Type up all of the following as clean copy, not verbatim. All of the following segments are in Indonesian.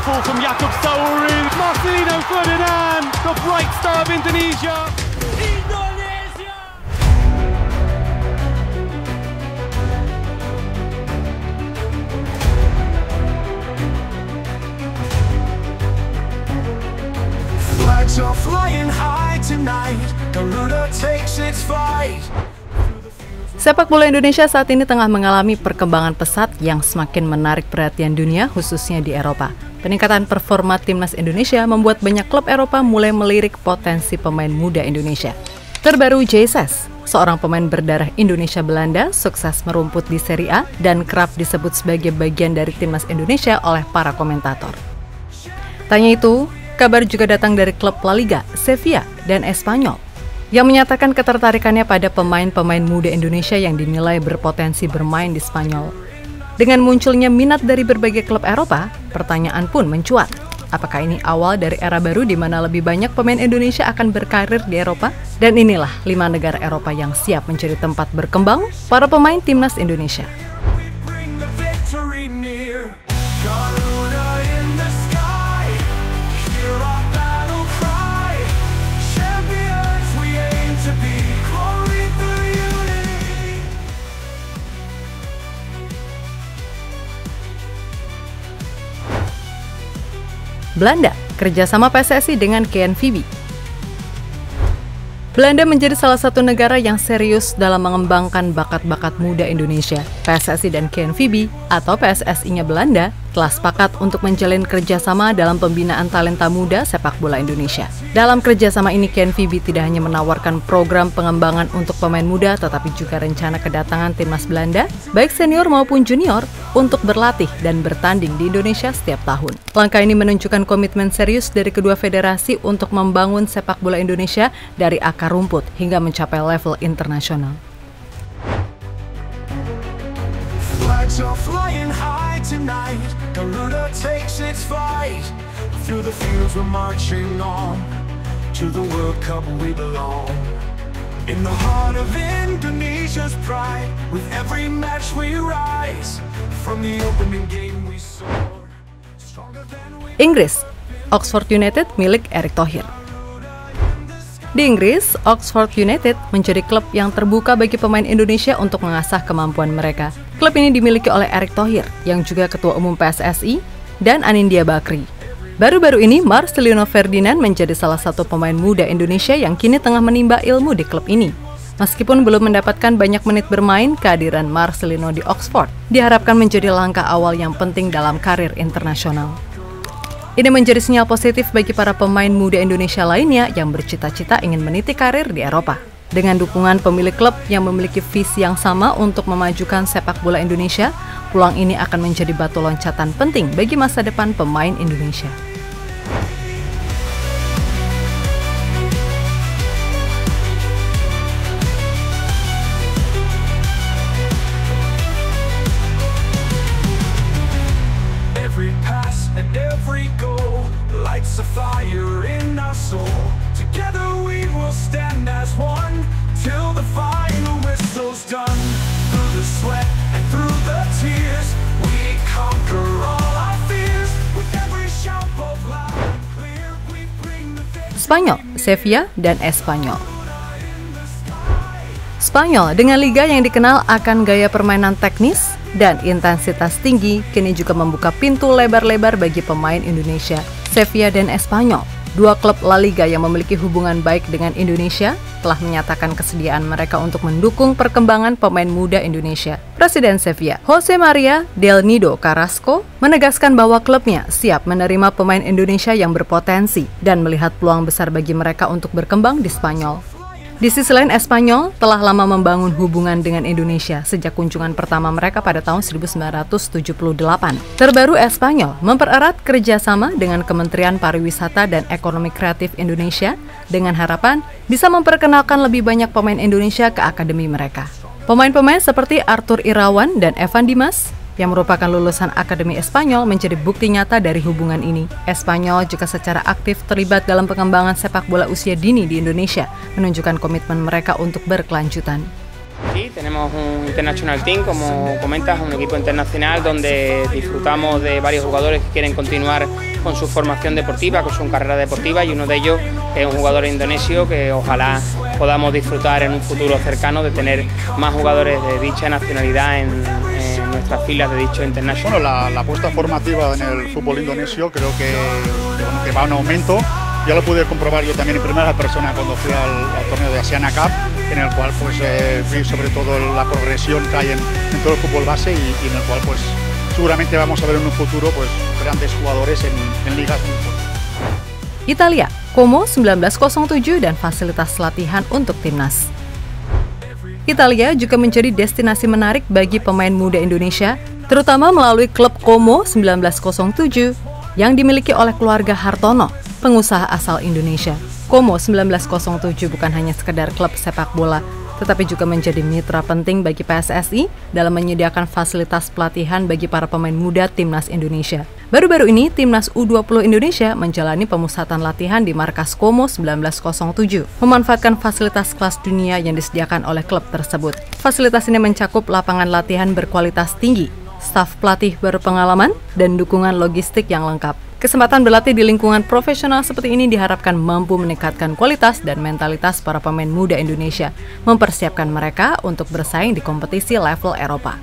ball from Jakob Sauri. Marcelino Ferdinand, the bright star of Indonesia. Flags are flying high tonight. Garuda takes its flight. Sepak bola Indonesia saat ini tengah mengalami perkembangan pesat yang semakin menarik perhatian dunia, khususnya di Eropa. Peningkatan performa timnas Indonesia membuat banyak klub Eropa mulai melirik potensi pemain muda Indonesia. Terbaru Jesus, seorang pemain berdarah Indonesia Belanda, sukses merumput di Serie A dan kerap disebut sebagai bagian dari timnas Indonesia oleh para komentator. Tanya itu, kabar juga datang dari klub La Liga, Sevilla, dan Espanyol, yang menyatakan ketertarikannya pada pemain-pemain muda Indonesia yang dinilai berpotensi bermain di Spanyol. Dengan munculnya minat dari berbagai klub Eropa, pertanyaan pun mencuat. Apakah ini awal dari era baru di mana lebih banyak pemain Indonesia akan berkarir di Eropa? Dan inilah 5 negara Eropa yang siap menjadi tempat berkembang para pemain timnas Indonesia. Belanda, kerjasama PSSI dengan KNVB. Belanda menjadi salah satu negara yang serius dalam mengembangkan bakat-bakat muda Indonesia. PSSI dan KNVB atau PSSI-nya Belanda telah sepakat untuk menjalin kerjasama dalam pembinaan talenta muda sepak bola Indonesia. Dalam kerjasama ini, KNVB tidak hanya menawarkan program pengembangan untuk pemain muda, tetapi juga rencana kedatangan timnas Belanda, baik senior maupun junior, untuk berlatih dan bertanding di Indonesia setiap tahun. Langkah ini menunjukkan komitmen serius dari kedua federasi untuk membangun sepak bola Indonesia dari akar rumput hingga mencapai level internasional. Flags are flying high tonight. Garuda takes its flight. Through the fields we're marching on. To the World Cup we belong. In the heart of Indonesia's pride. With every match we rise. From the opening game we soar. Inggris, Oxford United milik Erick Thohir. Di Inggris, Oxford United menjadi klub yang terbuka bagi pemain Indonesia untuk mengasah kemampuan mereka. Klub ini dimiliki oleh Erick Thohir, yang juga Ketua Umum PSSI, dan Anindya Bakri. Baru-baru ini, Marcelino Ferdinand menjadi salah satu pemain muda Indonesia yang kini tengah menimba ilmu di klub ini. Meskipun belum mendapatkan banyak menit bermain, kehadiran Marcelino di Oxford diharapkan menjadi langkah awal yang penting dalam karir internasional. Ini menjadi sinyal positif bagi para pemain muda Indonesia lainnya yang bercita-cita ingin meniti karir di Eropa. Dengan dukungan pemilik klub yang memiliki visi yang sama untuk memajukan sepak bola Indonesia, peluang ini akan menjadi batu loncatan penting bagi masa depan pemain Indonesia. Every pass and every goal lights a fire in our soul. Together we will stand as one till the final whistle's done. Through the sweat and through the tears, we conquer all our fears. With every shout both loud and clear, we bring the victory. Spanyol, Sevilla, dan Espanyol. Spanyol dengan liga yang dikenal akan gaya permainan teknis dan intensitas tinggi, kini juga membuka pintu lebar-lebar bagi pemain Indonesia. Sevilla dan Espanyol, dua klub La Liga yang memiliki hubungan baik dengan Indonesia, telah menyatakan kesediaan mereka untuk mendukung perkembangan pemain muda Indonesia. Presiden Sevilla, Jose Maria del Nido Carrasco, menegaskan bahwa klubnya siap menerima pemain Indonesia yang berpotensi dan melihat peluang besar bagi mereka untuk berkembang di Spanyol. Di sisi lain, Espanyol telah lama membangun hubungan dengan Indonesia sejak kunjungan pertama mereka pada tahun 1978. Terbaru, Espanyol mempererat kerjasama dengan Kementerian Pariwisata dan Ekonomi Kreatif Indonesia dengan harapan bisa memperkenalkan lebih banyak pemain Indonesia ke akademi mereka. Pemain-pemain seperti Arthur Irawan dan Evan Dimas yang merupakan lulusan Akademi Espanyol menjadi bukti nyata dari hubungan ini. Espanyol juga secara aktif terlibat dalam pengembangan sepak bola usia dini di Indonesia, menunjukkan komitmen mereka untuk berkelanjutan. Sí, tenemos un international team, como comentas, un equipo internacional donde disfrutamos de varios jugadores que quieren continuar con su formación deportiva, con su carrera deportiva, y uno de ellos es un jugador indonesio que ojalá podamos disfrutar en un futuro cercano de tener más jugadores de dicha nacionalidad en nuestras filas de dicho internacional. Bueno, la apuesta formativa en el fútbol indonesio creo que va en aumento. Ya lo pude comprobar yo también en primera persona cuando fui al torneo de Asiana Cup, en el cual pues vi sobre todo la progresión que hay en todo el fútbol base y en el cual pues seguramente vamos a ver en un futuro pues grandes jugadores en ligas muy fuertes. Italia, Como 1907 dan fasilitas latihan untuk timnas. Italia juga menjadi destinasi menarik bagi pemain muda Indonesia, terutama melalui klub Como 1907 yang dimiliki oleh keluarga Hartono, pengusaha asal Indonesia. Como 1907 bukan hanya sekedar klub sepak bola, tetapi juga menjadi mitra penting bagi PSSI dalam menyediakan fasilitas pelatihan bagi para pemain muda timnas Indonesia. Baru-baru ini, timnas U20 Indonesia menjalani pemusatan latihan di markas Como 1907, memanfaatkan fasilitas kelas dunia yang disediakan oleh klub tersebut. Fasilitas ini mencakup lapangan latihan berkualitas tinggi, staf pelatih berpengalaman, dan dukungan logistik yang lengkap. Kesempatan berlatih di lingkungan profesional seperti ini diharapkan mampu meningkatkan kualitas dan mentalitas para pemain muda Indonesia, mempersiapkan mereka untuk bersaing di kompetisi level Eropa.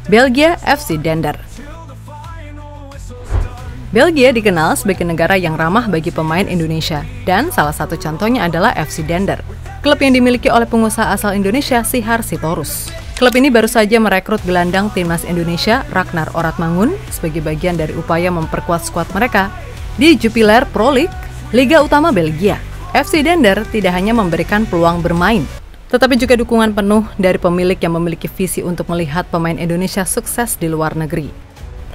Belgia FC Dender. Belgia dikenal sebagai negara yang ramah bagi pemain Indonesia, dan salah satu contohnya adalah FC Dender, klub yang dimiliki oleh pengusaha asal Indonesia Sihar Sitorus. Klub ini baru saja merekrut gelandang timnas Indonesia Ragnar Oratmangun sebagai bagian dari upaya memperkuat skuad mereka di Jupiler Pro League, Liga Utama Belgia. FC Dender tidak hanya memberikan peluang bermain, tetapi juga dukungan penuh dari pemilik yang memiliki visi untuk melihat pemain Indonesia sukses di luar negeri.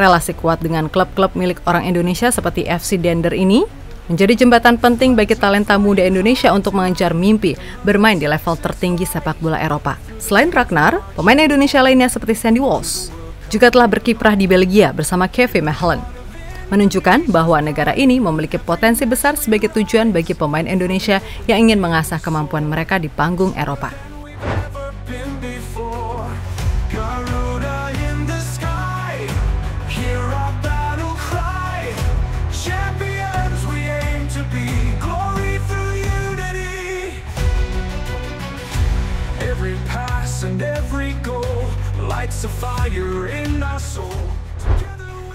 Relasi kuat dengan klub-klub milik orang Indonesia seperti FC Dender ini menjadi jembatan penting bagi talenta muda Indonesia untuk mengejar mimpi bermain di level tertinggi sepak bola Eropa. Selain Ragnar, pemain Indonesia lainnya seperti Sandy Walsh juga telah berkiprah di Belgia bersama Kevin Mechelen, menunjukkan bahwa negara ini memiliki potensi besar sebagai tujuan bagi pemain Indonesia yang ingin mengasah kemampuan mereka di panggung Eropa.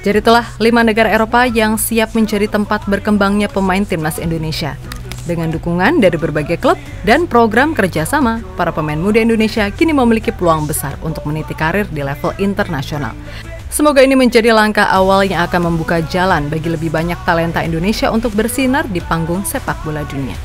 Jadi telah 5 negara Eropa yang siap menjadi tempat berkembangnya pemain timnas Indonesia. Dengan dukungan dari berbagai klub dan program kerjasama, para pemain muda Indonesia kini memiliki peluang besar untuk meniti karir di level internasional. Semoga ini menjadi langkah awal yang akan membuka jalan bagi lebih banyak talenta Indonesia untuk bersinar di panggung sepak bola dunia.